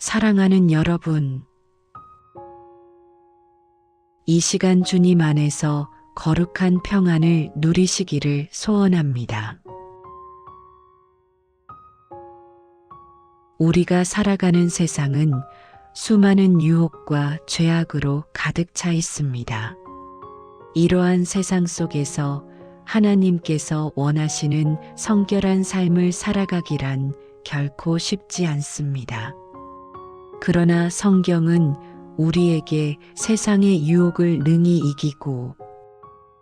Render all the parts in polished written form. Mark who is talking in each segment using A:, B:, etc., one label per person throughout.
A: 사랑하는 여러분, 이 시간 주님 안에서 거룩한 평안을 누리시기를 소원합니다. 우리가 살아가는 세상은 수많은 유혹과 죄악으로 가득 차 있습니다. 이러한 세상 속에서 하나님께서 원하시는 성결한 삶을 살아가기란 결코 쉽지 않습니다. 그러나 성경은 우리에게 세상의 유혹을 능히 이기고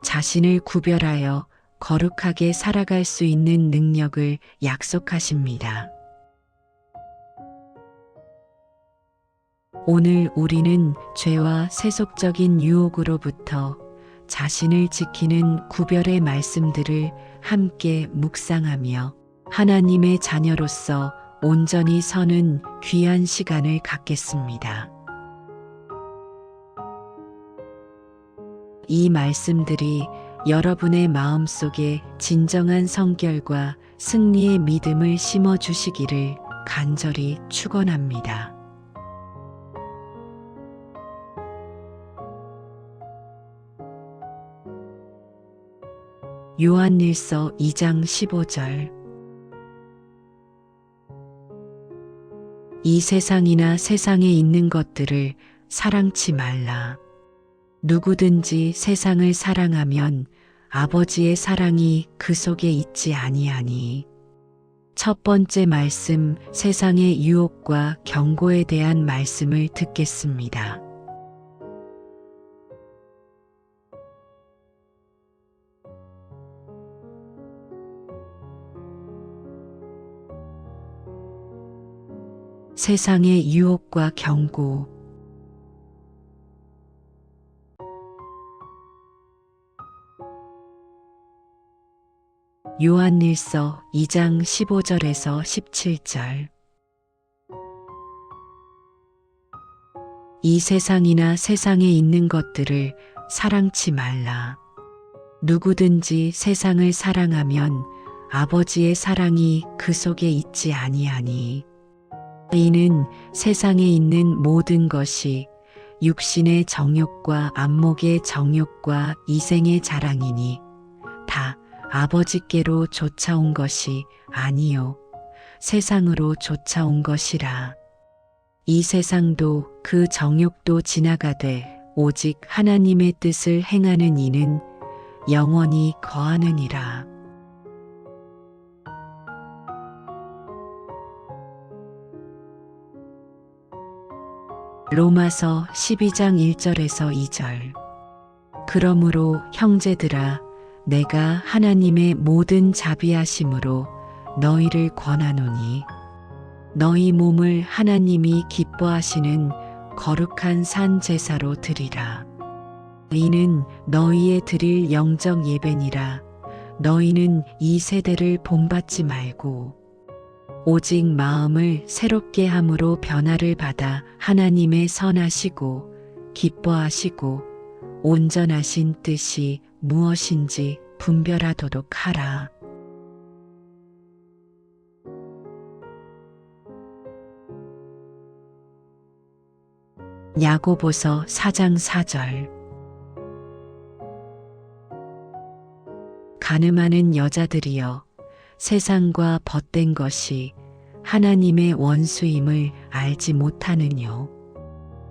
A: 자신을 구별하여 거룩하게 살아갈 수 있는 능력을 약속하십니다. 오늘 우리는 죄와 세속적인 유혹으로부터 자신을 지키는 구별의 말씀들을 함께 묵상하며 하나님의 자녀로서 온전히 서는 귀한 시간을 갖겠습니다. 이 말씀들이 여러분의 마음속에 진정한 성결과 승리의 믿음을 심어 주시기를 간절히 축원합니다. 요한일서 2장 15절. 이 세상이나 세상에 있는 것들을 사랑치 말라. 누구든지 세상을 사랑하면 아버지의 사랑이 그 속에 있지 아니하니. 첫 번째 말씀, 세상의 유혹과 경고에 대한 말씀을 듣겠습니다. 세상의 유혹과 경고. 요한일서 2장 15절에서 17절. 이 세상이나 세상에 있는 것들을 사랑치 말라. 누구든지 세상을 사랑하면 아버지의 사랑이 그 속에 있지 아니하니. 이는 세상에 있는 모든 것이 육신의 정욕과 안목의 정욕과 이생의 자랑이니 다 아버지께로 쫓아온 것이 아니요 세상으로 쫓아온 것이라. 이 세상도 그 정욕도 지나가되 오직 하나님의 뜻을 행하는 이는 영원히 거하느니라. 로마서 12장 1절에서 2절. 그러므로 형제들아, 내가 하나님의 모든 자비하심으로 너희를 권하노니 너희 몸을 하나님이 기뻐하시는 거룩한 산 제사로 드리라. 이는 너희의 드릴 영적 예배니라. 너희는 이 세대를 본받지 말고 오직 마음을 새롭게 함으로 변화를 받아 하나님의 선하시고 기뻐하시고 온전하신 뜻이 무엇인지 분별하도록 하라. 야고보서 4장 4절. 가늠하는 여자들이여, 세상과 벗된 것이 하나님의 원수임을 알지 못하느뇨.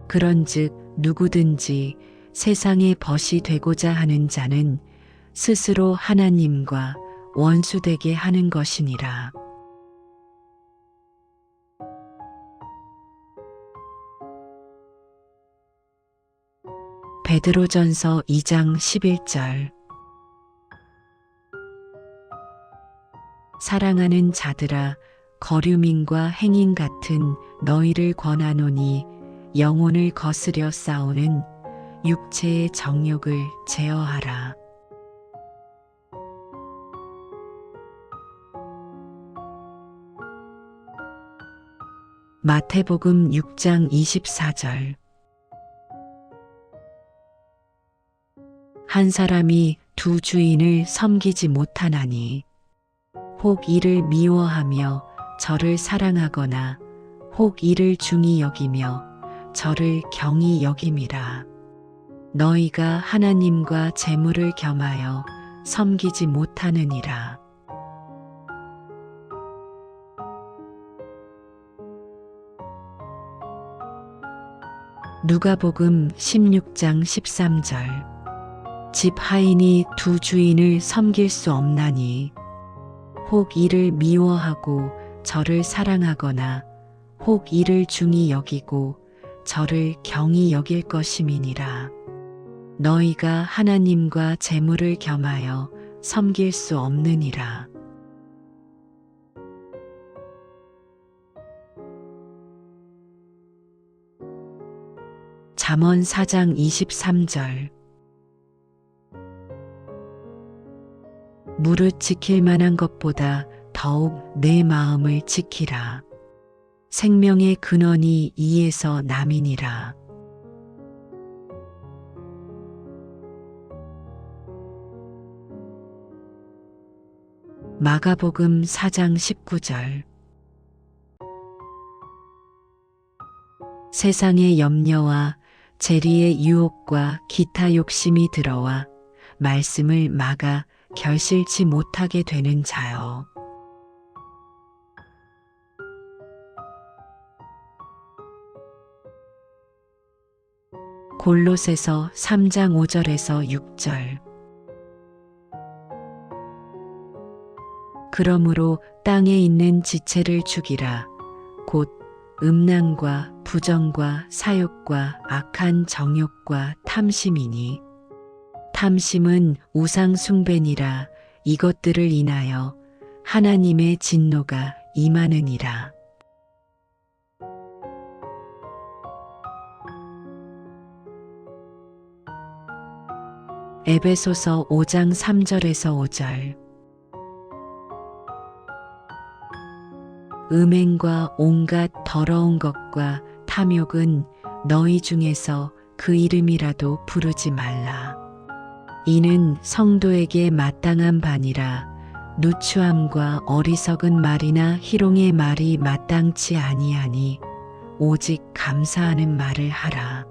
A: 그런즉 누구든지 세상의 벗이 되고자 하는 자는 스스로 하나님과 원수되게 하는 것이니라. 베드로전서 2장 11절. 사랑하는 자들아, 거류민과 행인 같은 너희를 권하노니 영혼을 거스려 싸우는 육체의 정욕을 제어하라. 마태복음 6장 24절. 한 사람이 두 주인을 섬기지 못하나니 혹 이를 미워하며 저를 사랑하거나 혹 이를 중히 여기며 저를 경히 여김이라. 너희가 하나님과 재물을 겸하여 섬기지 못하느니라. 누가복음 16장 13절. 집 하인이 두 주인을 섬길 수 없나니 혹 이를 미워하고 저를 사랑하거나 혹 이를 중히 여기고 저를 경히 여길 것임이니라. 너희가 하나님과 재물을 겸하여 섬길 수 없느니라. 잠언 4장 23절. 무릇 지킬 만한 것보다 더욱 내 마음을 지키라. 생명의 근원이 이에서 남이니라. 마가복음 4장 19절. 세상의 염려와 재리의 유혹과 기타 욕심이 들어와 말씀을 막아 결실치 못하게 되는 자여. 골로새서 3장 5절에서 6절. 그러므로 땅에 있는 지체를 죽이라. 곧 음란과 부정과 사욕과 악한 정욕과 탐심이니 탐심은 우상 숭배니라. 이것들을 인하여 하나님의 진노가 임하느니라. 에베소서 5장 3절에서 5절. 음행과 온갖 더러운 것과 탐욕은 너희 중에서 그 이름이라도 부르지 말라. 이는 성도에게 마땅한 바니라. 누추함과 어리석은 말이나 희롱의 말이 마땅치 아니하니 오직 감사하는 말을 하라.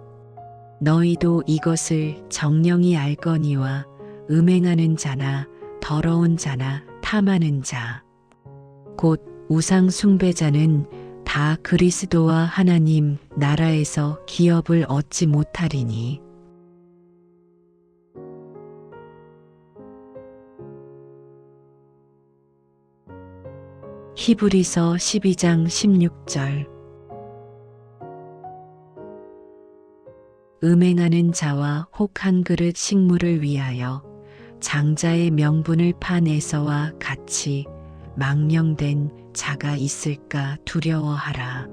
A: 너희도 이것을 정령이 알거니와 음행하는 자나 더러운 자나 탐하는 자 곧 우상 숭배자는 다 그리스도와 하나님 나라에서 기업을 얻지 못하리니. 히브리서 12장 16절. 음행하는 자와 혹 한 그릇 식물을 위하여 장자의 명분을 판 에서와 같이 망령된 자가 있을까 두려워하라.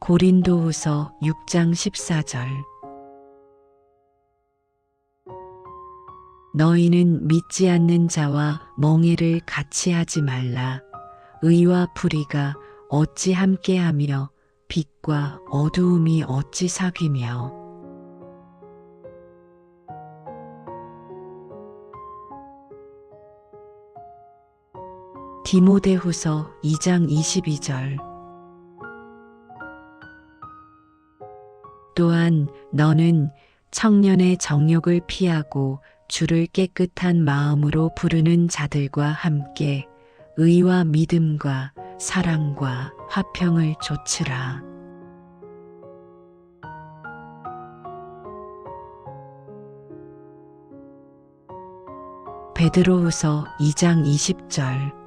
A: 고린도후서 6장 14절. 너희는 믿지 않는 자와 멍에를 같이 하지 말라. 의와 불의가 어찌 함께하며 빛과 어두움이 어찌 사귀며. 디모데후서 2장 22절. 또한 너는 청년의 정욕을 피하고 주를 깨끗한 마음으로 부르는 자들과 함께 의와 믿음과 사랑과 화평을 좇으라. 베드로후서 2장 20절.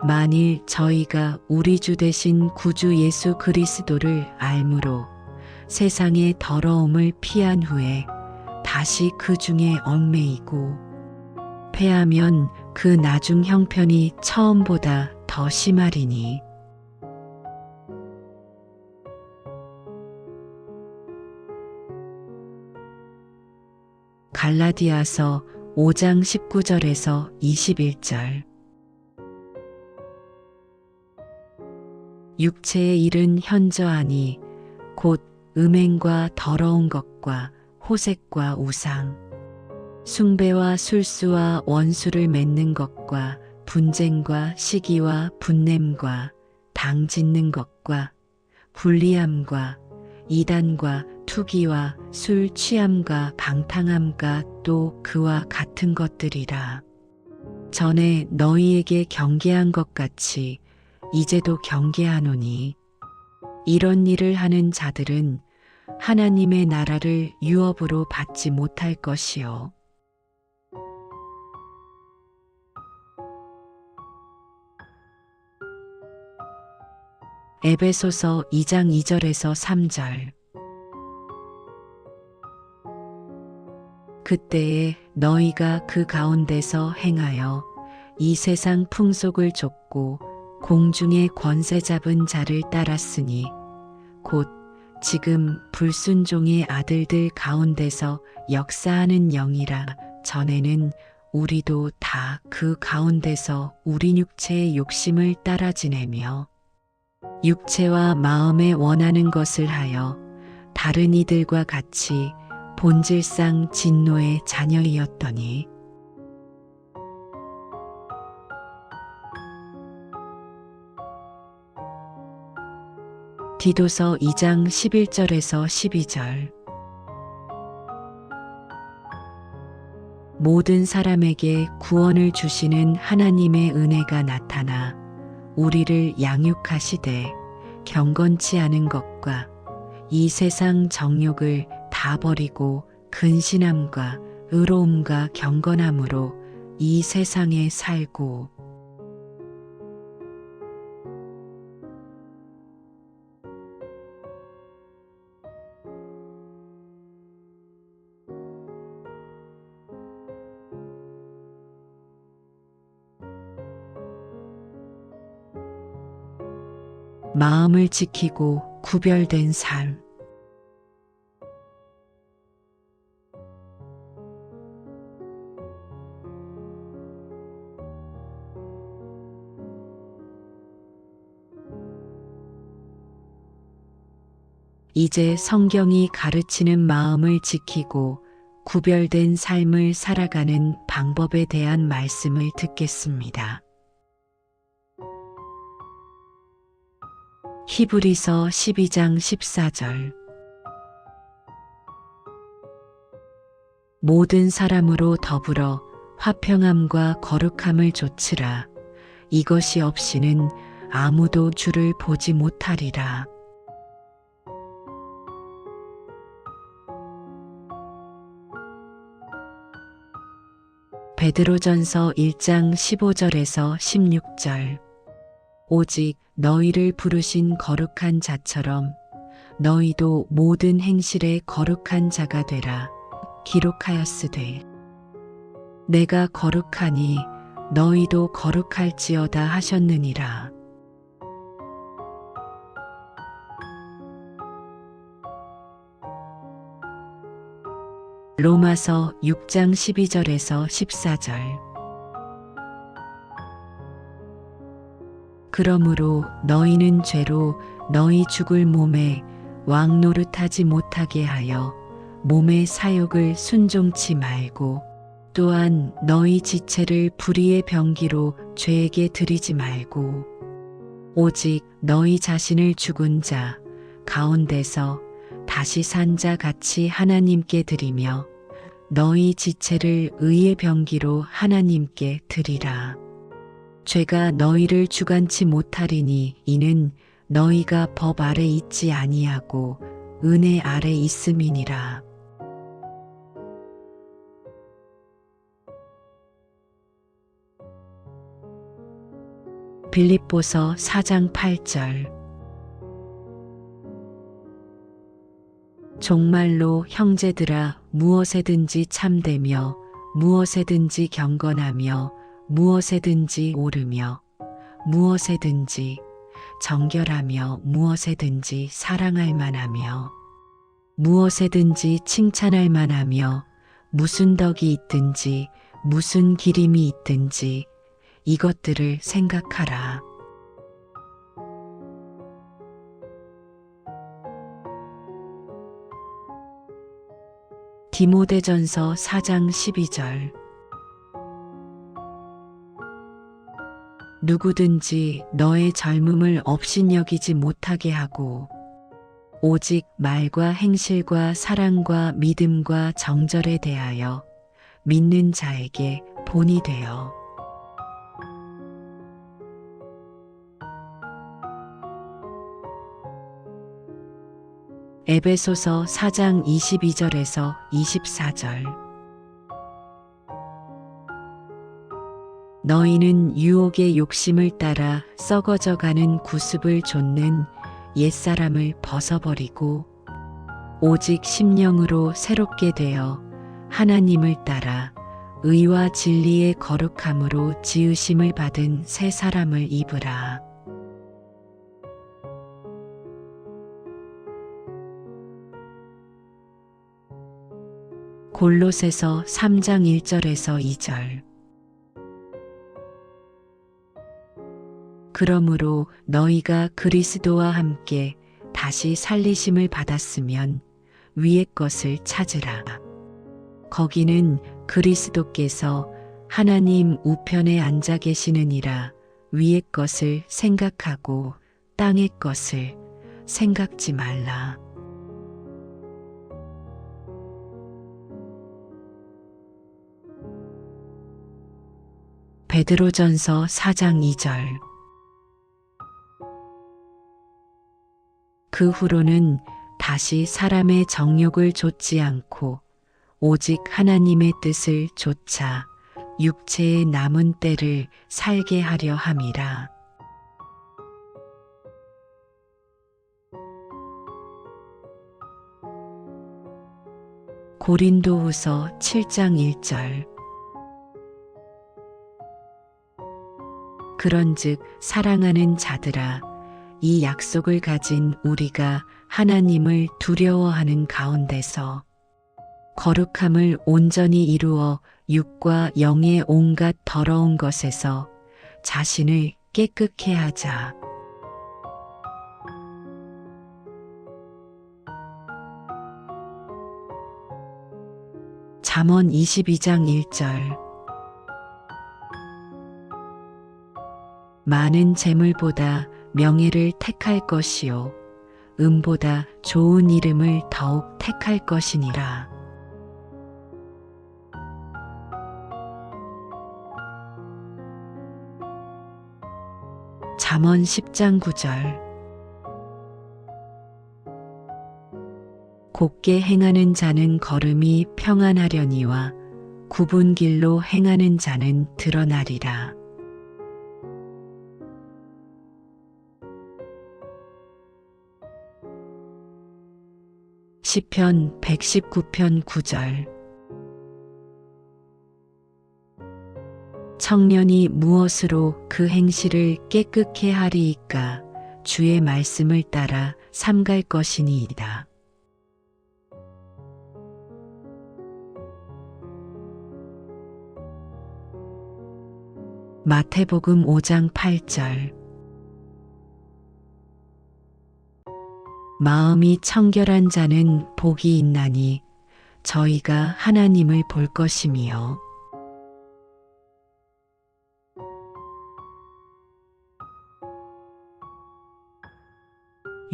A: 만일 저희가 우리 주 되신 구주 예수 그리스도를 알므로 세상의 더러움을 피한 후에 다시 그 중에 얽매이고 패하면 그 나중 형편이 처음보다 더 심하리니. 갈라디아서 5장 19절에서 21절. 육체의 일은 현저하니 곧 음행과 더러운 것과 호색과 우상, 숭배와 술수와 원수를 맺는 것과 분쟁과 시기와 분냄과 당 짓는 것과 불리함과 이단과 투기와 술 취함과 방탕함과 또 그와 같은 것들이라. 전에 너희에게 경계한 것 같이 이제도 경계하노니 이런 일을 하는 자들은 하나님의 나라를 유업으로 받지 못할 것이요. 에베소서 2장 2절에서 3절. 그때에 너희가 그 가운데서 행하여 이 세상 풍속을 좇고 공중의 권세 잡은 자를 따랐으니 곧 지금 불순종의 아들들 가운데서 역사하는 영이라. 전에는 우리도 다 그 가운데서 우리 육체의 욕심을 따라 지내며 육체와 마음에 원하는 것을 하여 다른 이들과 같이 본질상 진노의 자녀이었더니 디도서 2장 11절에서 12절. 모든 사람에게 구원을 주시는 하나님의 은혜가 나타나 우리를 양육하시되 경건치 않은 것과 이 세상 정욕을 다 버리고 근신함과 의로움과 경건함으로 이 세상에 살고 마음을 지키고 구별된 삶. 이제 성경이 가르치는 마음을 지키고 구별된 삶을 살아가는 방법에 대한 말씀을 듣겠습니다. 히브리서 12장 14절. 모든 사람으로 더불어 화평함과 거룩함을 좇으라. 이것이 없이는 아무도 주를 보지 못하리라. 베드로전서 1장 15절에서 16절. 오직 너희를 부르신 거룩한 자처럼 너희도 모든 행실에 거룩한 자가 되라. 기록하였으되 내가 거룩하니 너희도 거룩할지어다 하셨느니라. 로마서 6장 12절에서 14절. 그러므로 너희는 죄로 너희 죽을 몸에 왕 노릇하지 못하게 하여 몸의 사욕을 순종치 말고 또한 너희 지체를 불의의 병기로 죄에게 드리지 말고 오직 너희 자신을 죽은 자 가운데서 다시 산 자 같이 하나님께 드리며 너희 지체를 의의 병기로 하나님께 드리라. 죄가 너희를 주관치 못하리니 이는 너희가 법 아래 있지 아니하고 은혜 아래 있음이니라. 빌립보서 4장 8절. 종말로 형제들아 무엇에든지 참되며 무엇에든지 경건하며 무엇에든지 옳으며 무엇에든지 정결하며 무엇에든지 사랑할 만하며 무엇에든지 칭찬할 만하며 무슨 덕이 있든지 무슨 기림이 있든지 이것들을 생각하라. 디모데전서 4장 12절. 누구든지 너의 젊음을 업신여기지 못하게 하고 오직 말과 행실과 사랑과 믿음과 정절에 대하여 믿는 자에게 본이 되어 에베소서 4장 22절에서 24절. 너희는 유혹의 욕심을 따라 썩어져가는 구습을 좇는 옛사람을 벗어버리고 오직 심령으로 새롭게 되어 하나님을 따라 의와 진리의 거룩함으로 지으심을 받은 새 사람을 입으라. 골로새서 3장 1절에서 2절. 그러므로 너희가 그리스도와 함께 다시 살리심을 받았으면 위의 것을 찾으라. 거기는 그리스도께서 하나님 우편에 앉아 계시느니라. 위의 것을 생각하고 땅의 것을 생각지 말라. 베드로전서 4장 2절. 그 후로는 다시 사람의 정욕을 좇지 않고 오직 하나님의 뜻을 좇아 육체의 남은 때를 살게 하려 함이라. 고린도후서 7장 1절. 그런즉 사랑하는 자들아, 이 약속을 가진 우리가 하나님을 두려워하는 가운데서 거룩함을 온전히 이루어 육과 영의 온갖 더러운 것에서 자신을 깨끗게 하자. 잠언 22장 1절. 많은 재물보다 명예를 택할 것이요 은보다 좋은 이름을 더욱 택할 것이니라. 잠언 10장 9절. 곱게 행하는 자는 걸음이 평안하려니와 굽은 길로 행하는 자는 드러나리라. 시편 119편 9절. 청년이 무엇으로 그 행실을 깨끗게 하리이까? 주의 말씀을 따라 삼갈 것이니이다. 마태복음 5장 8절. 마음이 청결한 자는 복이 있나니 저희가 하나님을 볼 것이며.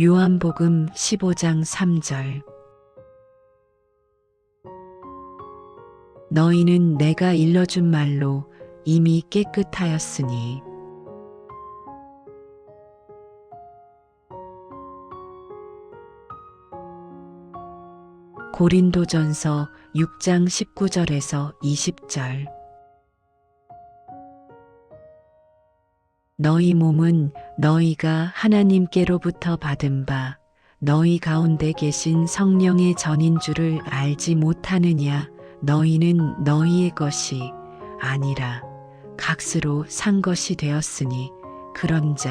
A: 요한복음 15장 3절. 너희는 내가 일러준 말로 이미 깨끗하였으니. 고린도전서 6장 19절에서 20절. 너희 몸은 너희가 하나님께로부터 받은 바 너희 가운데 계신 성령의 전인 줄을 알지 못하느냐? 너희는 너희의 것이 아니라 값으로 산 것이 되었으니 그런즉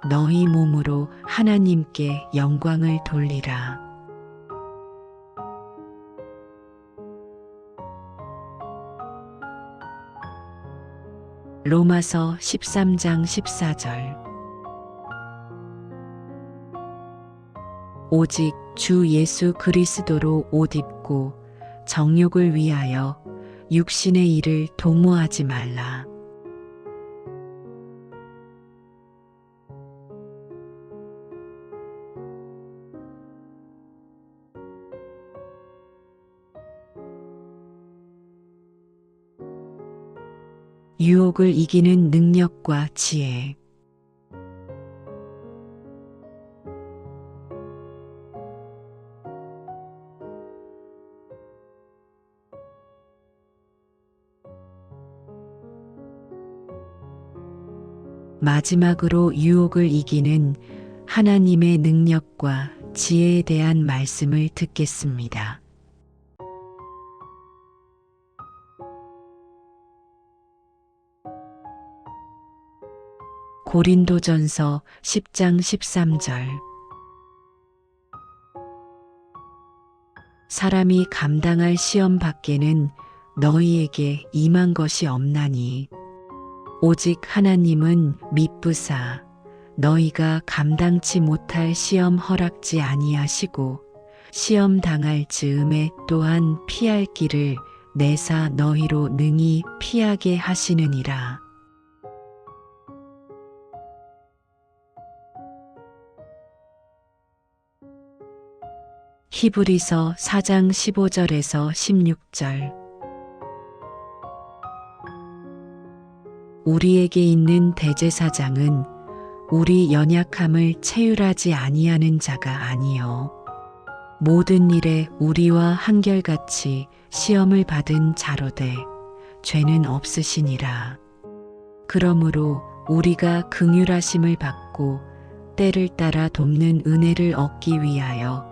A: 너희 몸으로 하나님께 영광을 돌리라. 로마서 13장 14절. 오직 주 예수 그리스도로 옷 입고 정욕을 위하여 육신의 일을 도모하지 말라. 유혹을 이기는 능력과 지혜. 마지막으로 유혹을 이기는 하나님의 능력과 지혜에 대한 말씀을 듣겠습니다. 고린도전서 10장 13절. 사람이 감당할 시험 밖에는 너희에게 임한 것이 없나니 오직 하나님은 미쁘사 너희가 감당치 못할 시험 허락지 아니하시고 시험 당할 즈음에 또한 피할 길을 내사 너희로 능히 피하게 하시느니라. 히브리서 4장 15절에서 16절. 우리에게 있는 대제사장은 우리 연약함을 체휼하지 아니하는 자가 아니요 모든 일에 우리와 한결같이 시험을 받은 자로되 죄는 없으시니라. 그러므로 우리가 긍휼하심을 받고 때를 따라 돕는 은혜를 얻기 위하여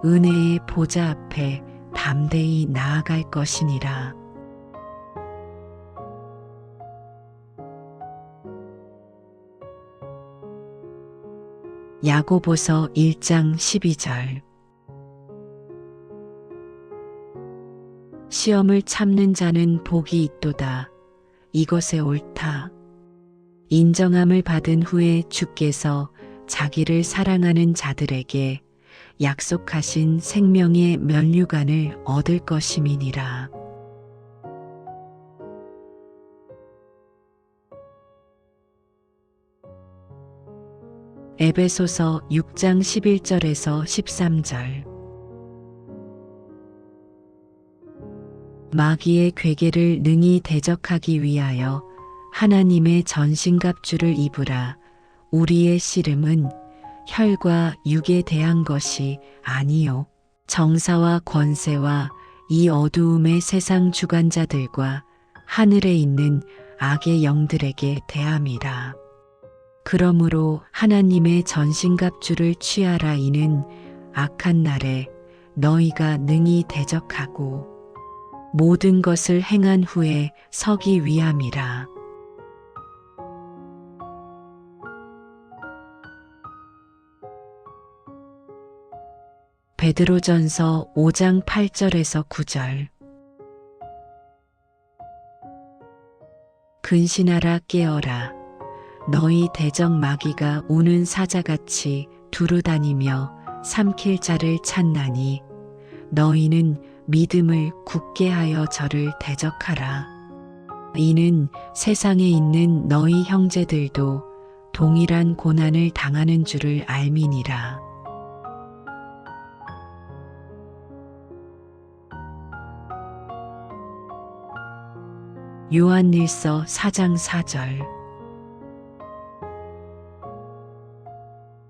A: 은혜의 보좌 앞에 담대히 나아갈 것이니라. 야고보서 1장 12절. 시험을 참는 자는 복이 있도다. 이것에 옳다. 인정함을 받은 후에 주께서 자기를 사랑하는 자들에게 약속하신 생명의 면류관을 얻을 것임이니라. 에베소서 6장 11절에서 13절. 마귀의 괴계를 능히 대적하기 위하여 하나님의 전신갑주를 입으라. 우리의 씨름은 혈과 육에 대한 것이 아니요 정사와 권세와 이 어두움의 세상 주관자들과 하늘에 있는 악의 영들에게 대함이라. 그러므로 하나님의 전신갑주를 취하라. 이는 악한 날에 너희가 능히 대적하고 모든 것을 행한 후에 서기 위함이라. 베드로전서 5장 8절에서 9절. 근신하라 깨어라. 너희 대적 마귀가 우는 사자같이 두루다니며 삼킬 자를 찾나니 너희는 믿음을 굳게 하여 저를 대적하라. 이는 세상에 있는 너희 형제들도 동일한 고난을 당하는 줄을 알미니라. 요한일서 4장 4절.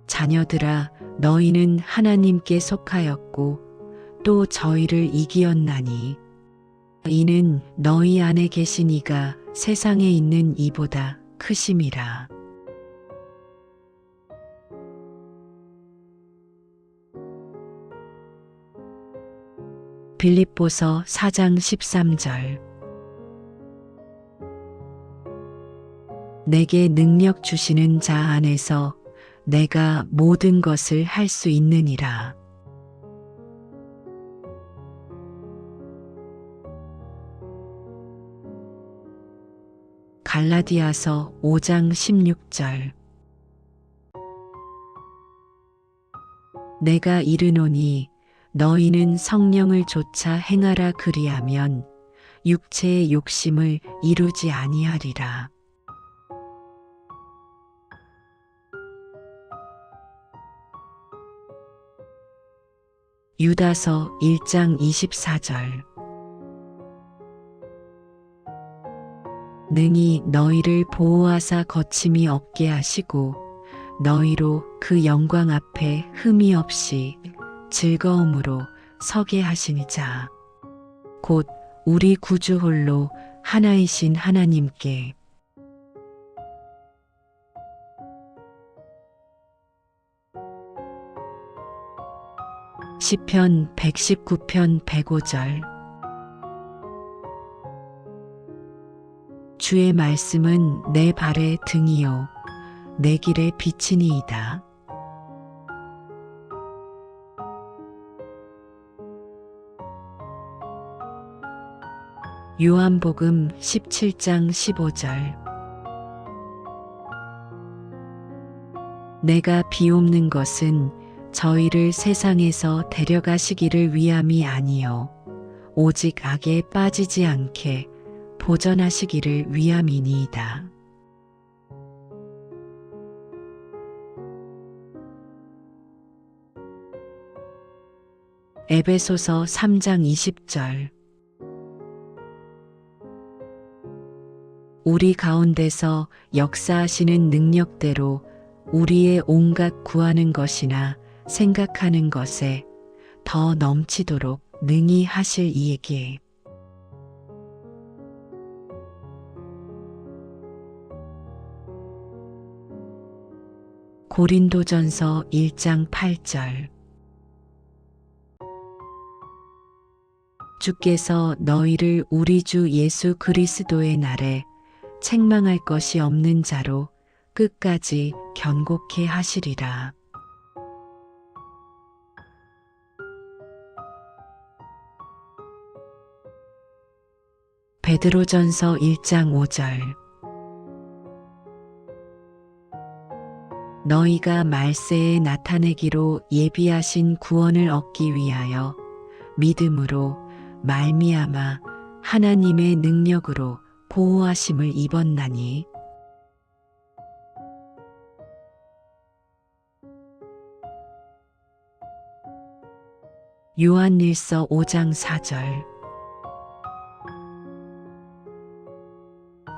A: 자녀들아 너희는 하나님께 속하였고 또 저희를 이기었나니 이는 너희 안에 계신 이가 세상에 있는 이보다 크심이라. 빌립보서 4장 13절. 내게 능력 주시는 자 안에서 내가 모든 것을 할 수 있느니라. 갈라디아서 5장 16절. 내가 이르노니 너희는 성령을 좇아 행하라 그리하면 육체의 욕심을 이루지 아니하리라. 유다서 1장 24절. 능히 너희를 보호하사 거침이 없게 하시고 너희로 그 영광 앞에 흠이 없이 즐거움으로 서게 하시니 자 곧 우리 구주 홀로 하나이신 하나님께 시편 119편 105절. 주의 말씀은 내 발의 등이요 내 길의 빛이니이다. 요한복음 17장 15절. 내가 비옵는 것은 저희를 세상에서 데려가시기를 위함이 아니요 오직 악에 빠지지 않게 보전하시기를 위함이니이다. 에베소서 3장 20절. 우리 가운데서 역사하시는 능력대로 우리의 온갖 구하는 것이나 생각하는 것에 더 넘치도록 능히 하실 이에게 고린도전서 1장 8절. 주께서 너희를 우리 주 예수 그리스도의 날에 책망할 것이 없는 자로 끝까지 견고케 하시리라. 베드로전서 1장 5절. 너희가 말세에 나타내기로 예비하신 구원을 얻기 위하여 믿음으로 말미암아 하나님의 능력으로 보호하심을 입었나니 요한일서 5장 4절.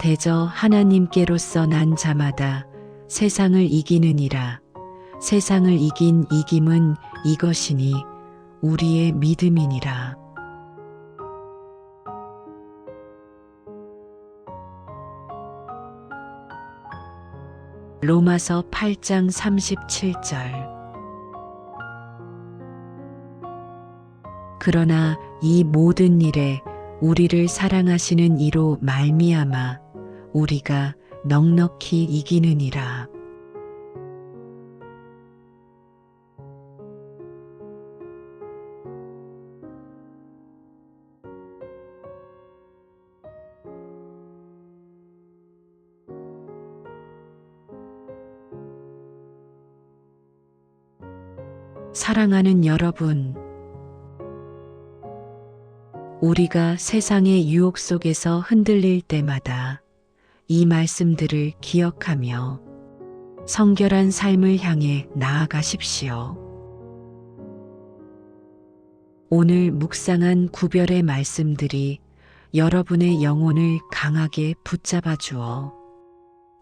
A: 대저 하나님께로서 난 자마다 세상을 이기느니라. 세상을 이긴 이김은 이것이니 우리의 믿음이니라. 로마서 8장 37절. 그러나 이 모든 일에 우리를 사랑하시는 이로 말미암아 우리가 넉넉히 이기느니라. 사랑하는 여러분, 우리가 세상의 유혹 속에서 흔들릴 때마다 이 말씀들을 기억하며 성결한 삶을 향해 나아가십시오. 오늘 묵상한 구별의 말씀들이 여러분의 영혼을 강하게 붙잡아 주어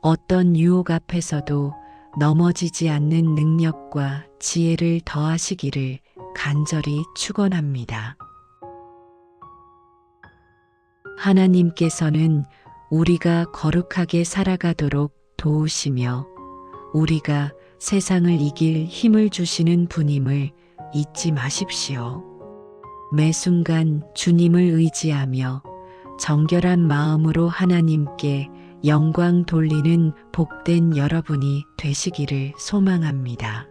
A: 어떤 유혹 앞에서도 넘어지지 않는 능력과 지혜를 더하시기를 간절히 축원합니다. 하나님께서는 우리가 거룩하게 살아가도록 도우시며 우리가 세상을 이길 힘을 주시는 분임을 잊지 마십시오. 매 순간 주님을 의지하며 정결한 마음으로 하나님께 영광 돌리는 복된 여러분이 되시기를 소망합니다.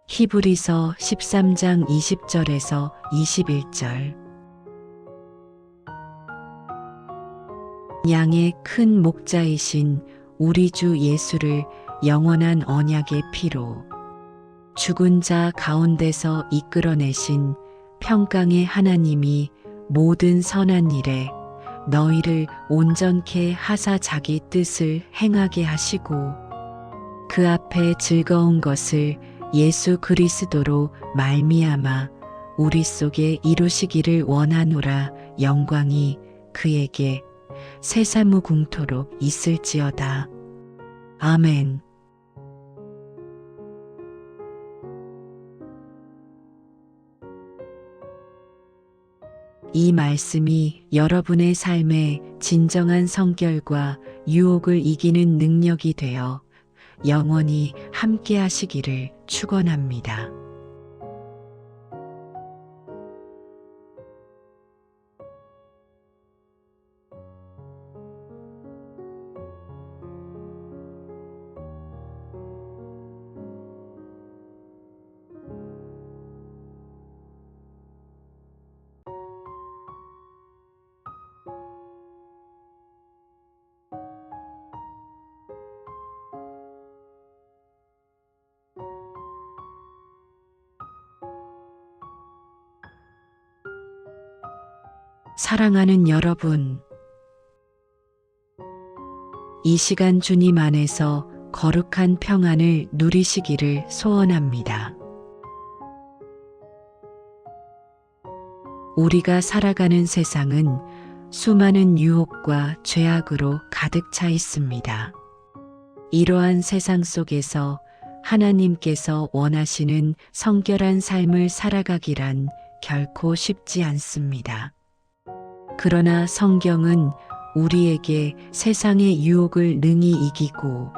A: 히브리서 13장 20절에서 21절. 양의 큰 목자이신 우리 주 예수를 영원한 언약의 피로 죽은 자 가운데서 이끌어내신 평강의 하나님이 모든 선한 일에 너희를 온전케 하사 자기 뜻을 행하게 하시고 그 앞에 즐거운 것을 예수 그리스도로 말미암아 우리 속에 이루시기를 원하노라. 영광이 그에게 세사무궁토록 있을지어다. 아멘. 이 말씀이 여러분의 삶에 진정한 성결과 유혹을 이기는 능력이 되어 영원히 함께 하시기를 축원합니다. 사랑하는 여러분, 이 시간 주님 안에서 거룩한 평안을 누리시기를 소원합니다. 우리가 살아가는 세상은 수많은 유혹과 죄악으로 가득 차 있습니다. 이러한 세상 속에서 하나님께서 원하시는 성결한 삶을 살아가기란 결코 쉽지 않습니다. 그러나 성경은 우리에게 세상의 유혹을 능히 이기고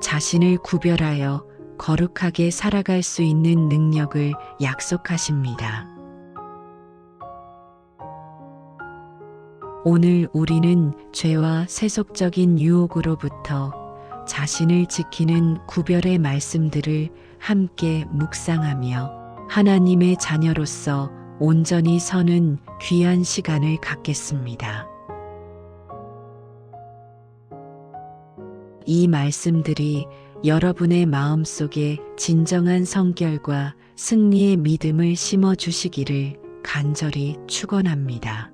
A: 자신을 구별하여 거룩하게 살아갈 수 있는 능력을 약속하십니다. 오늘 우리는 죄와 세속적인 유혹으로부터 자신을 지키는 구별의 말씀들을 함께 묵상하며 하나님의 자녀로서 온전히 서는 귀한 시간을 갖겠습니다. 이 말씀들이 여러분의 마음속에 진정한 성결과 승리의 믿음을 심어 주시기를 간절히 축원합니다.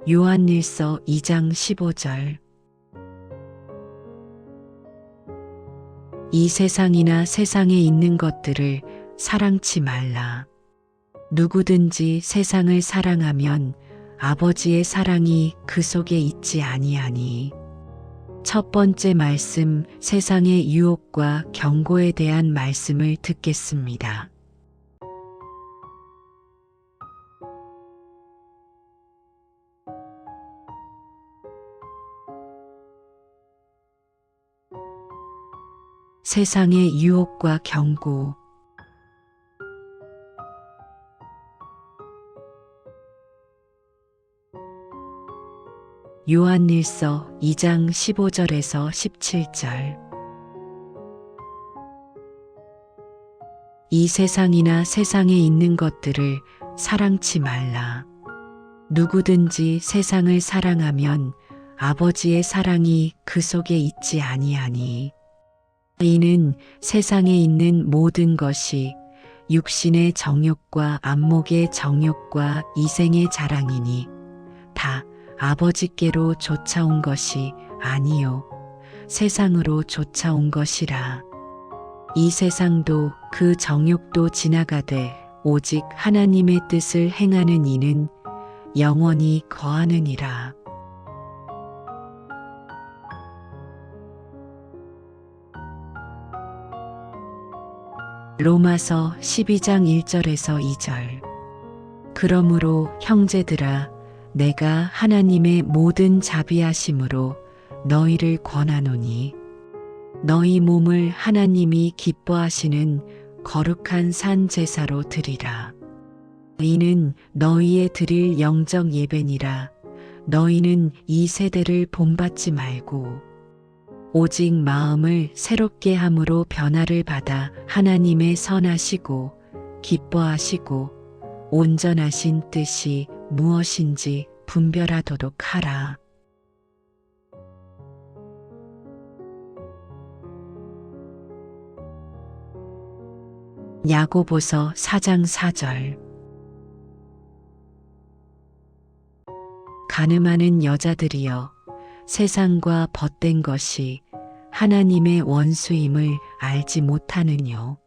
A: 요한일서 2장 15절. 이 세상이나 세상에 있는 것들을 사랑치 말라. 누구든지 세상을 사랑하면 아버지의 사랑이 그 속에 있지 아니하니. 첫 번째 말씀, 세상의 유혹과 경고에 대한 말씀을 듣겠습니다. 세상의 유혹과 경고. 요한일서 2장 15절에서 17절. 이 세상이나 세상에 있는 것들을 사랑치 말라. 누구든지 세상을 사랑하면 아버지의 사랑이 그 속에 있지 아니하니. 이는 세상에 있는 모든 것이 육신의 정욕과 안목의 정욕과 이생의 자랑이니 다 아버지께로 쫓아온 것이 아니요 세상으로 쫓아온 것이라. 이 세상도 그 정욕도 지나가되 오직 하나님의 뜻을 행하는 이는 영원히 거하느니라. 로마서 12장 1절에서 2절. 그러므로 형제들아 내가 하나님의 모든 자비하심으로 너희를 권하노니 너희 몸을 하나님이 기뻐하시는 거룩한 산 제사로 드리라. 이는 너희의 드릴 영적 예배니라. 너희는 이 세대를 본받지 말고 오직 마음을 새롭게 함으로 변화를 받아 하나님의 선하시고 기뻐하시고 온전하신 뜻이 무엇인지 분별하도록 하라. 야고보서 4장 4절. 가늠하는 여자들이여, 세상과 벗된 것이 하나님의 원수임을 알지 못하느뇨.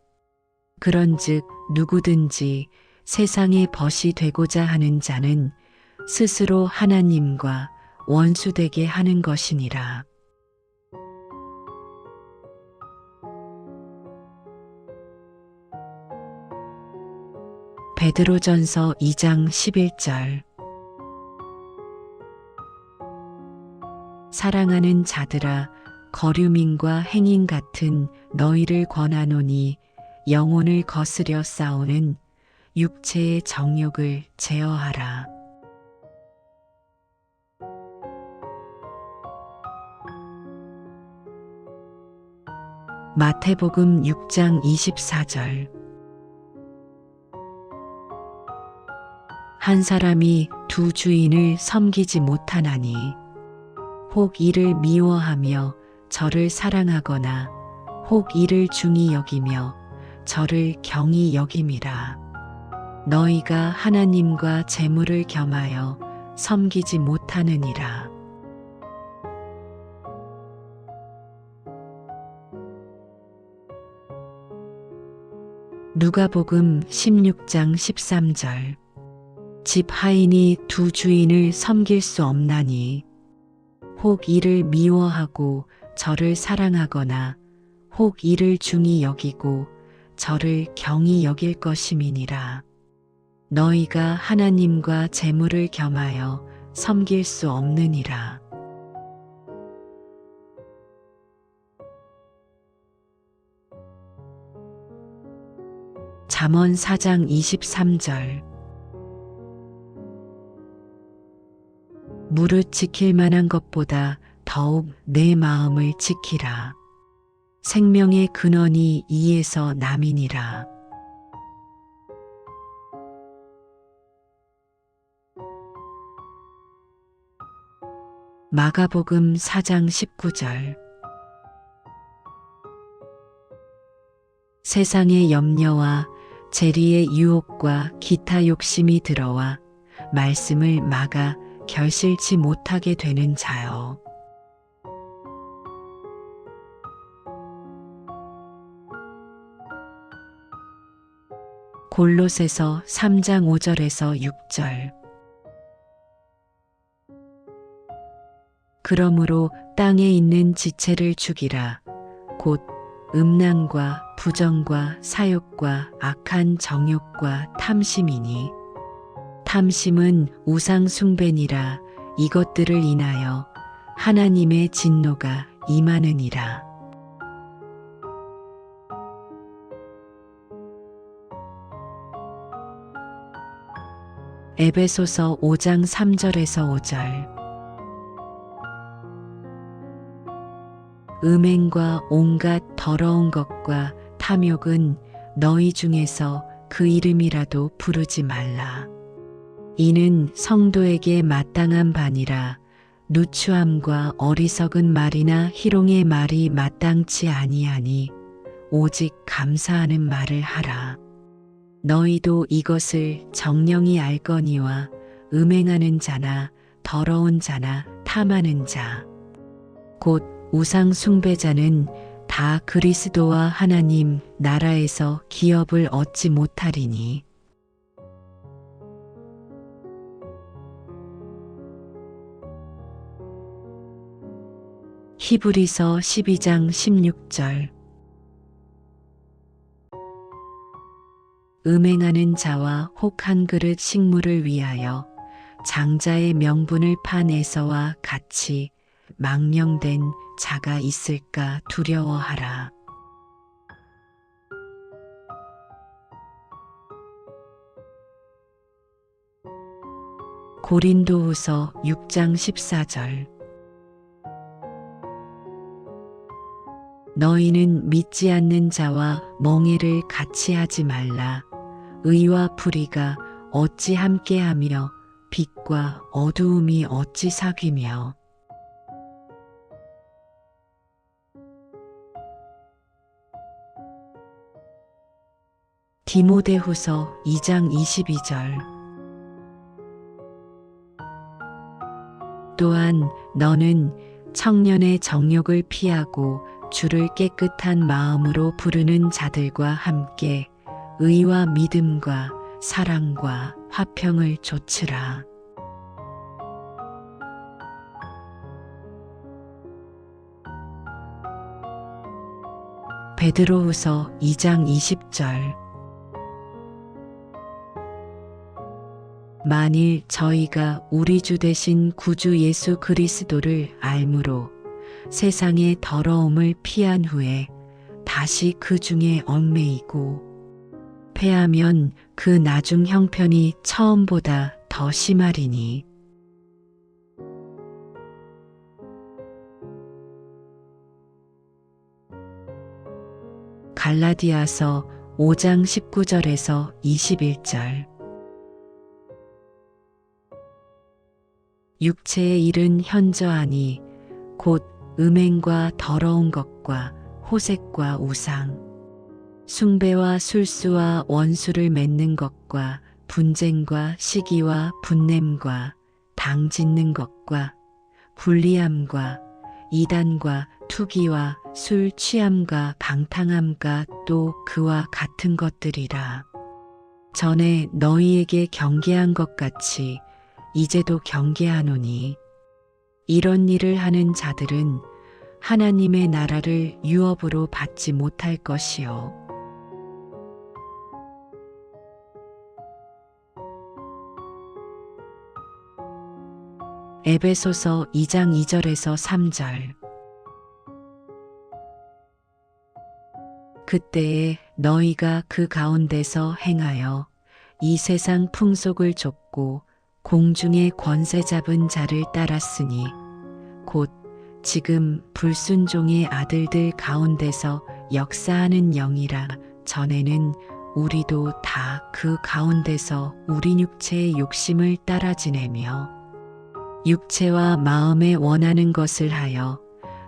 A: 그런즉 누구든지 세상의 벗이 되고자 하는 자는 스스로 하나님과 원수되게 하는 것이니라. 베드로전서 2장 11절. 사랑하는 자들아, 거류민과 행인 같은 너희를 권하노니 영혼을 거스려 싸우는 육체의 정욕을 제어하라. 마태복음 6장 24절. 한 사람이 두 주인을 섬기지 못하나니 혹 이를 미워하며 저를 사랑하거나 혹 이를 중히 여기며 저를 경히 여김이라. 너희가 하나님과 재물을 겸하여 섬기지 못하느니라. 누가복음 16장 13절. 집 하인이 두 주인을 섬길 수 없나니 혹 이를 미워하고 저를 사랑하거나 혹 이를 중히 여기고 저를 경히 여길 것임이니라. 너희가 하나님과 재물을 겸하여 섬길 수 없느니라. 잠언 4장 23절. 무릇 지킬 만한 것보다 더욱 내 마음을 지키라. 생명의 근원이 이에서 남이니라. 마가복음 4장 19절. 세상의 염려와 재리의 유혹과 기타 욕심이 들어와 말씀을 막아 결실치 못하게 되는 자여. 골로새서 3장 5절에서 6절. 그러므로 땅에 있는 지체를 죽이라. 곧 음란과 부정과 사욕과 악한 정욕과 탐심이니 탐심은 우상 숭배니라. 이것들을 인하여 하나님의 진노가 임하느니라. 에베소서 5장 3절에서 5절. 음행과 온갖 더러운 것과 탐욕은 너희 중에서 그 이름이라도 부르지 말라. 이는 성도에게 마땅한 바니라. 누추함과 어리석은 말이나 희롱의 말이 마땅치 아니하니 오직 감사하는 말을 하라. 너희도 이것을 정령이 알거니와 음행하는 자나 더러운 자나 탐하는 자 곧 우상 숭배자는 다 그리스도와 하나님 나라에서 기업을 얻지 못하리니. 히브리서 12장 16절. 음행하는 자와 혹 한 그릇 식물을 위하여 장자의 명분을 판 에서와 같이 망령된 자가 있을까 두려워하라. 고린도후서 6장 14절. 너희는 믿지 않는 자와 멍해를 같이 하지 말라. 의와 불의가 어찌 함께하며 빛과 어두움이 어찌 사귀며. 디모데후서 2장 22절. 또한 너는 청년의 정욕을 피하고 주를 깨끗한 마음으로 부르는 자들과 함께 의와 믿음과 사랑과 화평을 좇으라. 베드로후서 2장 20절. 만일 저희가 우리 주 되신 구주 예수 그리스도를 알므로 세상의 더러움을 피한 후에 다시 그 중에 얽매이고 패하면 그 나중 형편이 처음보다 더 심하리니. 갈라디아서 5장 19절에서 21절. 육체의 일은 현저하니 곧 음행과 더러운 것과 호색과 우상, 숭배와 술수와 원수를 맺는 것과 분쟁과 시기와 분냄과 당 짓는 것과 불리함과 이단과 투기와 술 취함과 방탕함과 또 그와 같은 것들이라. 전에 너희에게 경계한 것 같이 이제도 경계하노니 이런 일을 하는 자들은 하나님의 나라를 유업으로 받지 못할 것이요. 에베소서 2장 2절에서 3절. 그때에 너희가 그 가운데서 행하여 이 세상 풍속을 좇고 공중의 권세 잡은 자를 따랐으니 곧 지금 불순종의 아들들 가운데서 역사하는 영이라. 전에는 우리도 다 그 가운데서 우리 육체의 욕심을 따라 지내며 육체와 마음에 원하는 것을 하여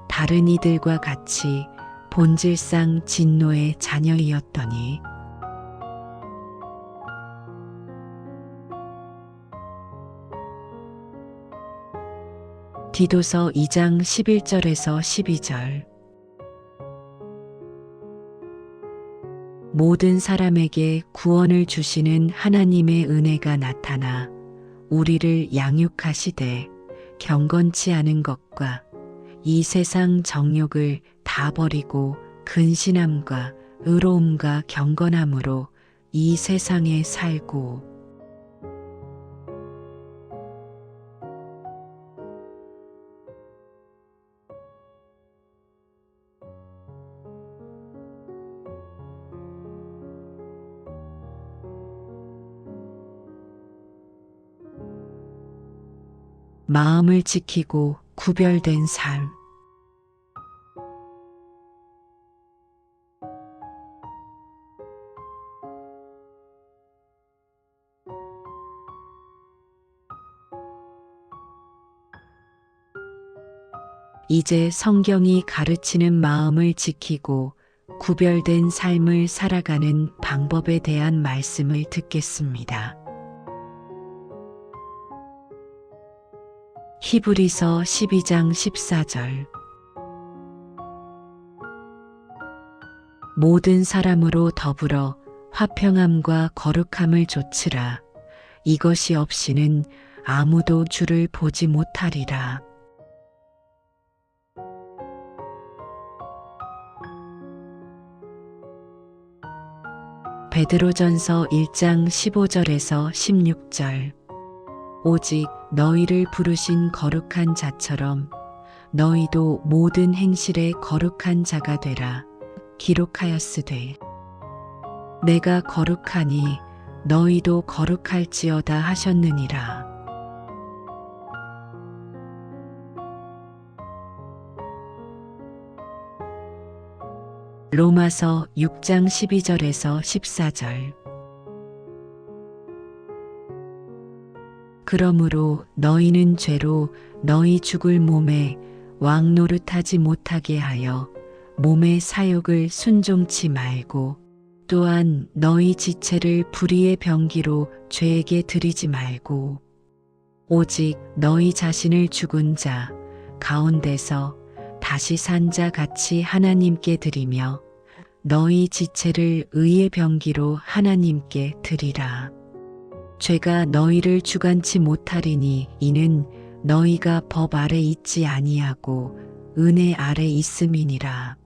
A: 다른 이들과 같이 본질상 진노의 자녀이었더니 디도서 2장 11절에서 12절. 모든 사람에게 구원을 주시는 하나님의 은혜가 나타나 우리를 양육하시되 경건치 않은 것과 이 세상 정욕을 다 버리고 근신함과 의로움과 경건함으로 이 세상에 살고 마음을 지키고 구별된 삶. 이제 성경이 가르치는 마음을 지키고 구별된 삶을 살아가는 방법에 대한 말씀을 듣겠습니다. 히브리서 12장 14절. 모든 사람으로 더불어 화평함과 거룩함을 좇으라. 이것이 없이는 아무도 주를 보지 못하리라. 베드로전서 1장 15절에서 16절. 오직 너희를 부르신 거룩한 자처럼 너희도 모든 행실에 거룩한 자가 되라. 기록하였으되 내가 거룩하니 너희도 거룩할지어다 하셨느니라. 로마서 6장 12절에서 14절. 그러므로 너희는 죄로 너희 죽을 몸에 왕 노릇하지 못하게 하여 몸의 사욕을 순종치 말고 또한 너희 지체를 불의의 병기로 죄에게 드리지 말고 오직 너희 자신을 죽은 자 가운데서 다시 산 자 같이 하나님께 드리며 너희 지체를 의의 병기로 하나님께 드리라. 죄가 너희를 주관치 못하리니 이는 너희가 법 아래 있지 아니하고 은혜 아래 있음이니라.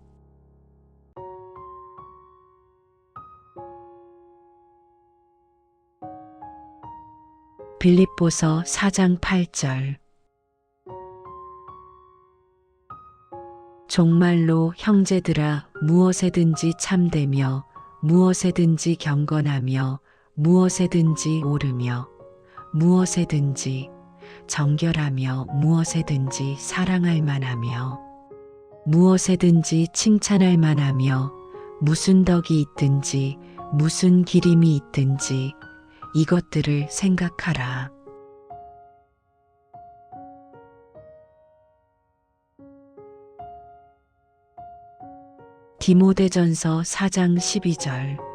A: 빌립보서 4장 8절. 종말로 형제들아 무엇에든지 참되며 무엇에든지 경건하며 무엇에든지 옳으며 무엇에든지 정결하며 무엇에든지 사랑할 만하며 무엇에든지 칭찬할 만하며 무슨 덕이 있든지 무슨 기림이 있든지 이것들을 생각하라. 디모데전서 4장 12절.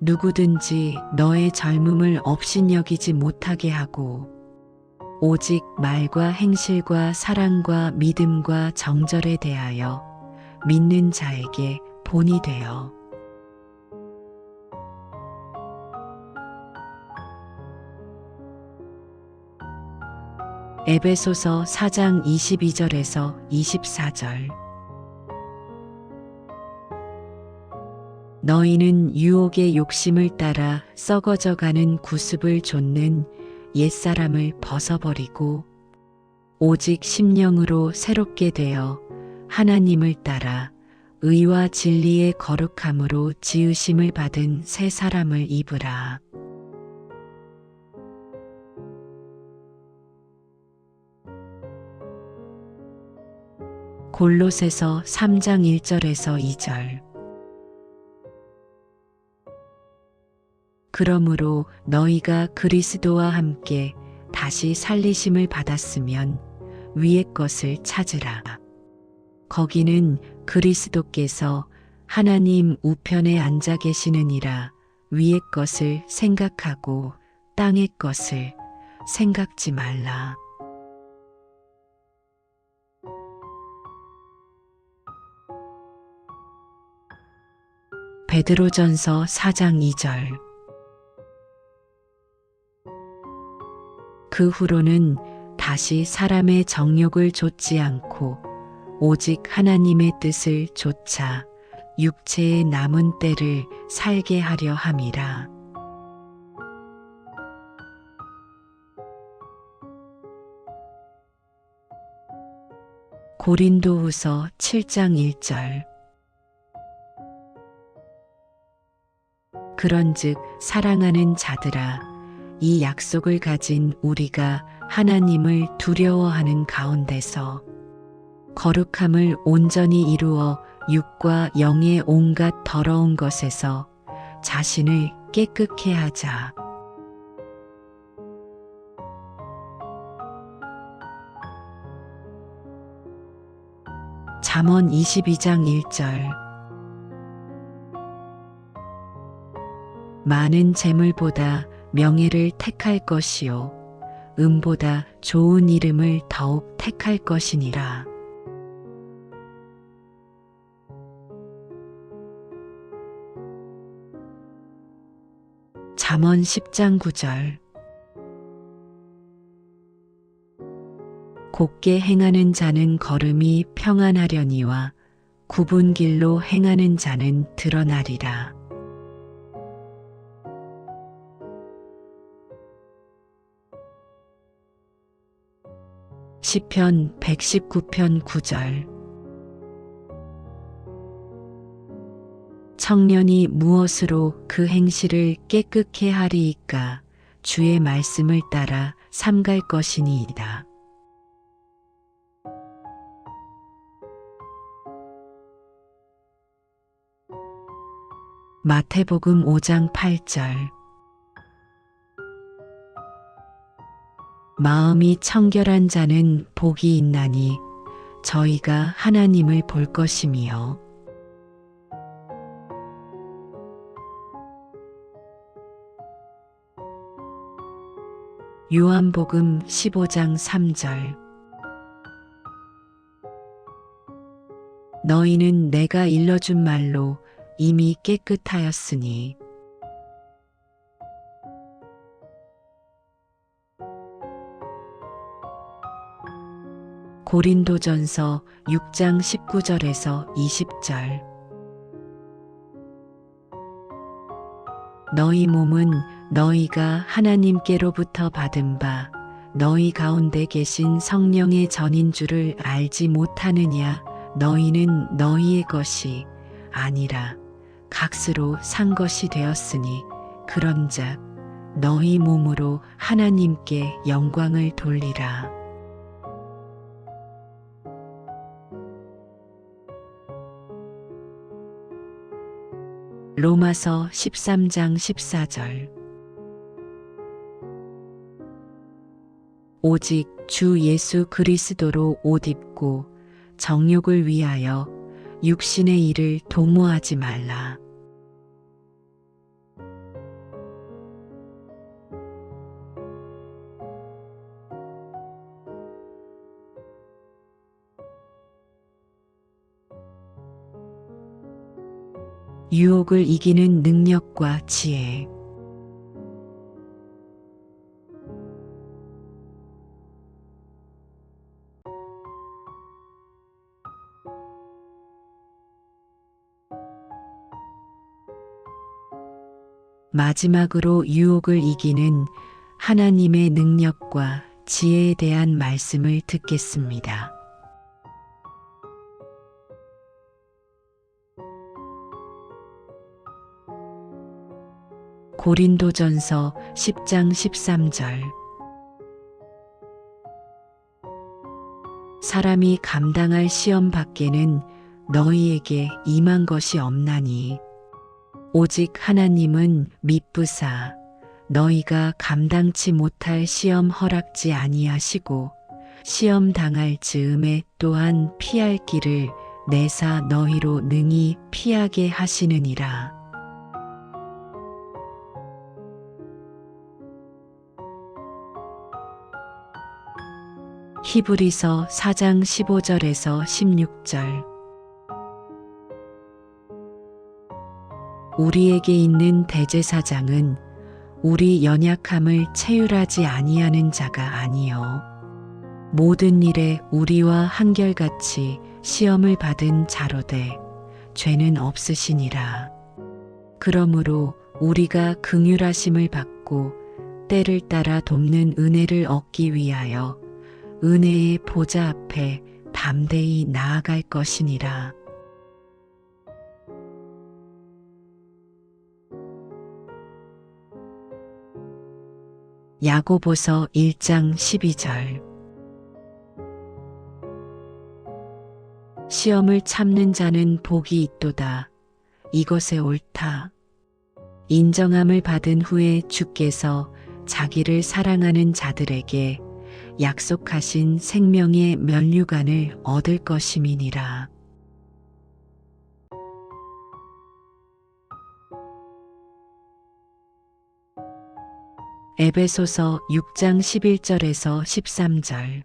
A: 누구든지 너의 젊음을 업신여기지 못하게 하고 오직 말과 행실과 사랑과 믿음과 정절에 대하여 믿는 자에게 본이 되어 에베소서 4장 22절에서 24절. 너희는 유혹의 욕심을 따라 썩어져가는 구습을 좇는 옛사람을 벗어버리고 오직 심령으로 새롭게 되어 하나님을 따라 의와 진리의 거룩함으로 지으심을 받은 새 사람을 입으라. 골로새서 3장 1절에서 2절. 그러므로 너희가 그리스도와 함께 다시 살리심을 받았으면 위의 것을 찾으라. 거기는 그리스도께서 하나님 우편에 앉아 계시느니라. 위의 것을 생각하고 땅의 것을 생각지 말라. 베드로전서 4장 2절. 그 후로는 다시 사람의 정욕을 좇지 않고 오직 하나님의 뜻을 좇아 육체의 남은 때를 살게 하려 함이라. 고린도후서 7장 1절. 그런즉 사랑하는 자들아 이 약속을 가진 우리가 하나님을 두려워하는 가운데서 거룩함을 온전히 이루어 육과 영의 온갖 더러운 것에서 자신을 깨끗게 하자. 잠언 22장 1절. 많은 재물보다 명예를 택할 것이요 은보다 좋은 이름을 더욱 택할 것이니라. 잠언 10장 9절. 곱게 행하는 자는 걸음이 평안하려니와 굽은 길로 행하는 자는 드러나리라. 시편 119편 9절. 청년이 무엇으로 그 행실을 깨끗게 하리이까 주의 말씀을 따라 삼갈 것이니이다. 마태복음 5장 8절. 마음이 청결한 자는 복이 있나니 저희가 하나님을 볼 것이며. 요한복음 15장 3절. 너희는 내가 일러준 말로 이미 깨끗하였으니. 고린도전서 6장 19절에서 20절. 너희 몸은 너희가 하나님께로부터 받은 바 너희 가운데 계신 성령의 전인 줄을 알지 못하느냐. 너희는 너희의 것이 아니라 값으로 산 것이 되었으니 그런즉 너희 몸으로 하나님께 영광을 돌리라. 로마서 13장 14절. 오직 주 예수 그리스도로 옷 입고 정욕을 위하여 육신의 일을 도모하지 말라. 유혹을 이기는 능력과 지혜. 마지막으로 유혹을 이기는 하나님의 능력과 지혜에 대한 말씀을 듣겠습니다. 고린도전서 10장 13절. 사람이 감당할 시험 밖에는 너희에게 임한 것이 없나니 오직 하나님은 미쁘사 너희가 감당치 못할 시험 허락지 아니하시고 시험 당할 즈음에 또한 피할 길을 내사 너희로 능히 피하게 하시느니라. 히브리서 4장 15절에서 16절. 우리에게 있는 대제사장은 우리 연약함을 체휼하지 아니하는 자가 아니요 모든 일에 우리와 한결같이 시험을 받은 자로되 죄는 없으시니라. 그러므로 우리가 긍휼하심을 받고 때를 따라 돕는 은혜를 얻기 위하여 은혜의 보좌 앞에 담대히 나아갈 것이니라. 야고보서 1장 12절. 시험을 참는 자는 복이 있도다. 이것에 옳다. 인정함을 받은 후에 주께서 자기를 사랑하는 자들에게 약속하신 생명의 면류관을 얻을 것임이니라. 에베소서 6장 11절에서 13절.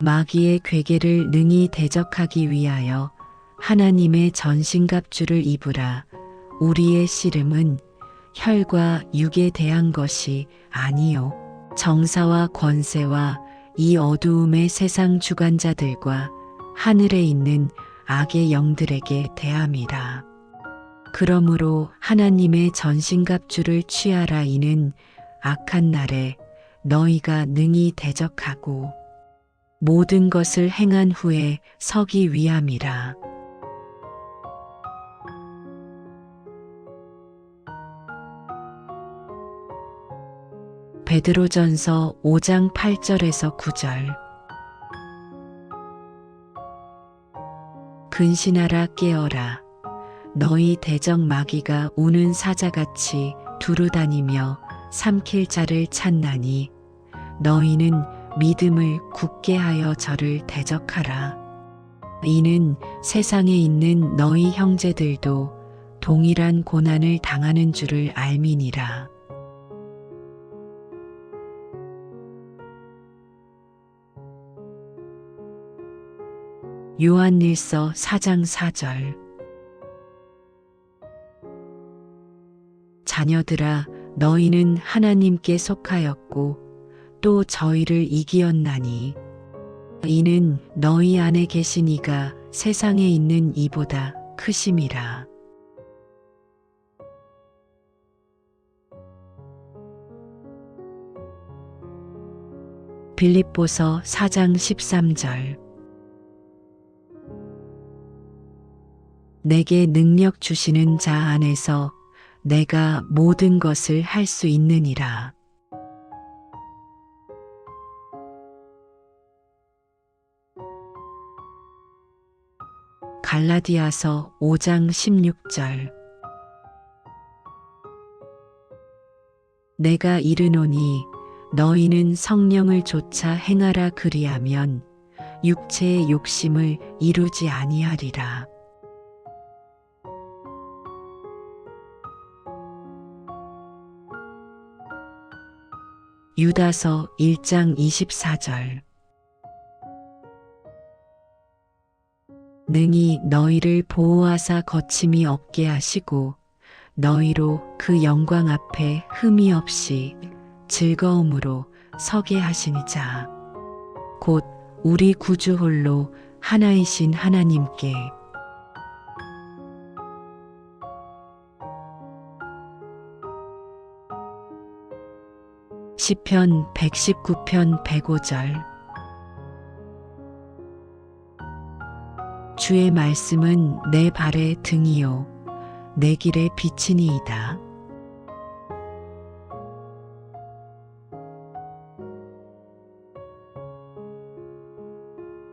A: 마귀의 괴계를 능히 대적하기 위하여 하나님의 전신갑주를 입으라. 우리의 씨름은 혈과 육에 대한 것이 아니요 정사와 권세와 이 어두움의 세상 주관자들과 하늘에 있는 악의 영들에게 대함이라. 그러므로 하나님의 전신갑주를 취하라. 이는 악한 날에 너희가 능히 대적하고 모든 것을 행한 후에 서기 위함이라. 베드로전서 5장 8절에서 9절. 근신하라 깨어라. 너희 대적 마귀가 우는 사자같이 두루다니며 삼킬 자를 찾나니 너희는 믿음을 굳게 하여 저를 대적하라. 이는 세상에 있는 너희 형제들도 동일한 고난을 당하는 줄을 알미니라. 요한일서 4장 4절. 자녀들아, 너희는 하나님께 속하였고 또 저희를 이기었나니 이는 너희 안에 계신 이가 세상에 있는 이보다 크심이라. 빌립보서 4장 13절. 내게 능력 주시는 자 안에서 내가 모든 것을 할 수 있느니라. 갈라디아서 5장 16절. 내가 이르노니 너희는 성령을 좇아 행하라 그리하면 육체의 욕심을 이루지 아니하리라. 유다서 1장 24절. 능히 너희를 보호하사 거침이 없게 하시고 너희로 그 영광 앞에 흠이 없이 즐거움으로 서게 하신 자 곧 우리 구주 홀로 하나이신 하나님께 시편 119편 105절. 주의 말씀은 내 발의 등이요 내 길의 빛이니이다.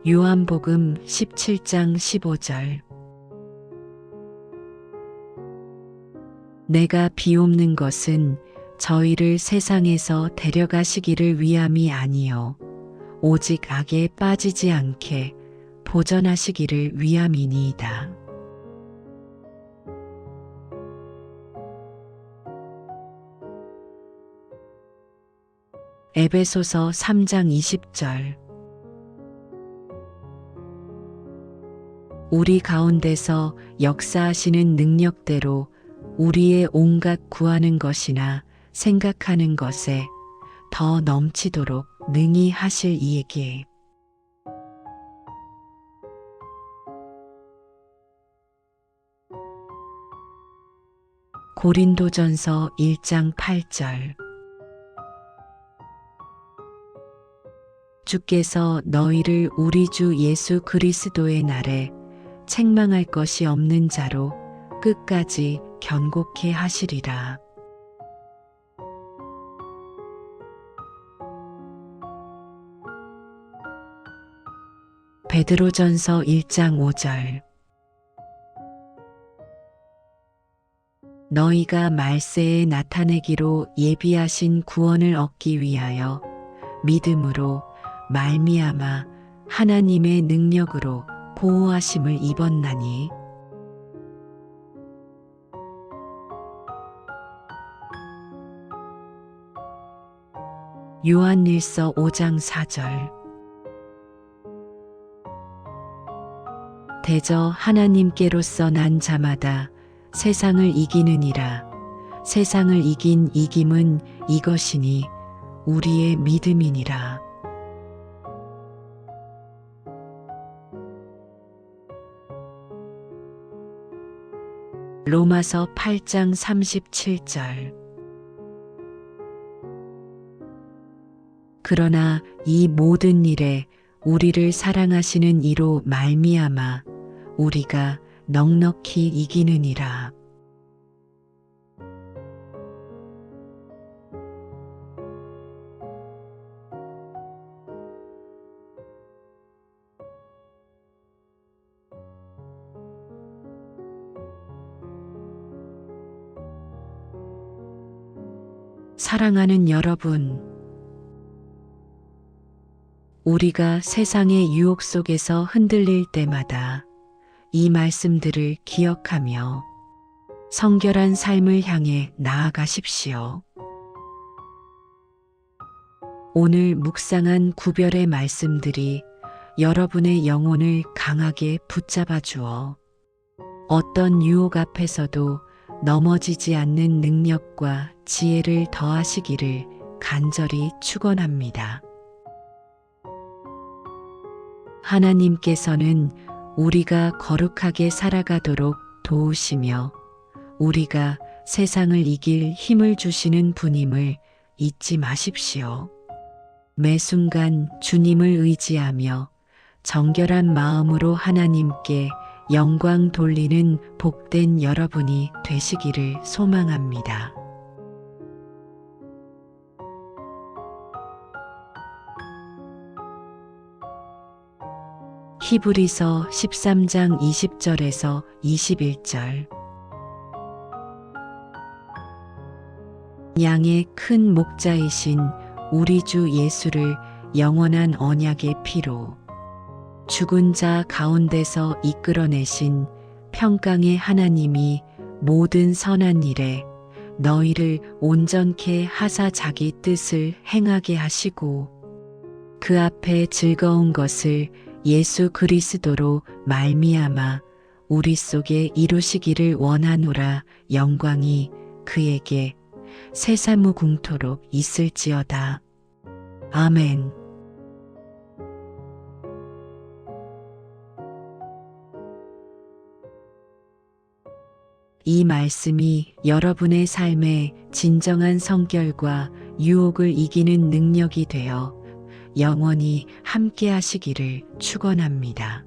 A: 요한복음 17장 15절. 내가 비옵는 것은 저희를 세상에서 데려가시기를 위함이 아니요 오직 악에 빠지지 않게 보전하시기를 위함이니이다. 에베소서 3장 20절. 우리 가운데서 역사하시는 능력대로 우리의 온갖 구하는 것이나 생각하는 것에 더 넘치도록 능히 하실 이에게 고린도전서 1장 8절. 주께서 너희를 우리 주 예수 그리스도의 날에 책망할 것이 없는 자로 끝까지 견고케 하시리라. 베드로전서 1장 5절. 너희가 말세에 나타내기로 예비하신 구원을 얻기 위하여 믿음으로 말미암아 하나님의 능력으로 보호하심을 입었나니 요한일서 5장 4절. 대저 하나님께로서 난 자마다 세상을 이기느니라. 세상을 이긴 이김은 이것이니 우리의 믿음이니라. 로마서 8장 37절. 그러나 이 모든 일에 우리를 사랑하시는 이로 말미암아 우리가 넉넉히 이기느니라. 사랑하는 여러분, 우리가 세상의 유혹 속에서 흔들릴 때마다 이 말씀들을 기억하며 성결한 삶을 향해 나아가십시오. 오늘 묵상한 구별의 말씀들이 여러분의 영혼을 강하게 붙잡아 주어 어떤 유혹 앞에서도 넘어지지 않는 능력과 지혜를 더하시기를 간절히 축원합니다. 하나님께서는 우리가 거룩하게 살아가도록 도우시며 우리가 세상을 이길 힘을 주시는 분임을 잊지 마십시오. 매 순간 주님을 의지하며 정결한 마음으로 하나님께 영광 돌리는 복된 여러분이 되시기를 소망합니다. 히브리서 13장 20절에서 21절. 양의 큰 목자이신 우리 주 예수를 영원한 언약의 피로 죽은 자 가운데서 이끌어내신 평강의 하나님이 모든 선한 일에 너희를 온전케 하사 자기 뜻을 행하게 하시고 그 앞에 즐거운 것을 예수 그리스도로 말미암아 우리 속에 이루시기를 원하노라. 영광이 그에게 세사무궁토록 있을지어다. 아멘. 이 말씀이 여러분의 삶의 진정한 성결과 유혹을 이기는 능력이 되어 영원히 함께 하시기를 축원합니다.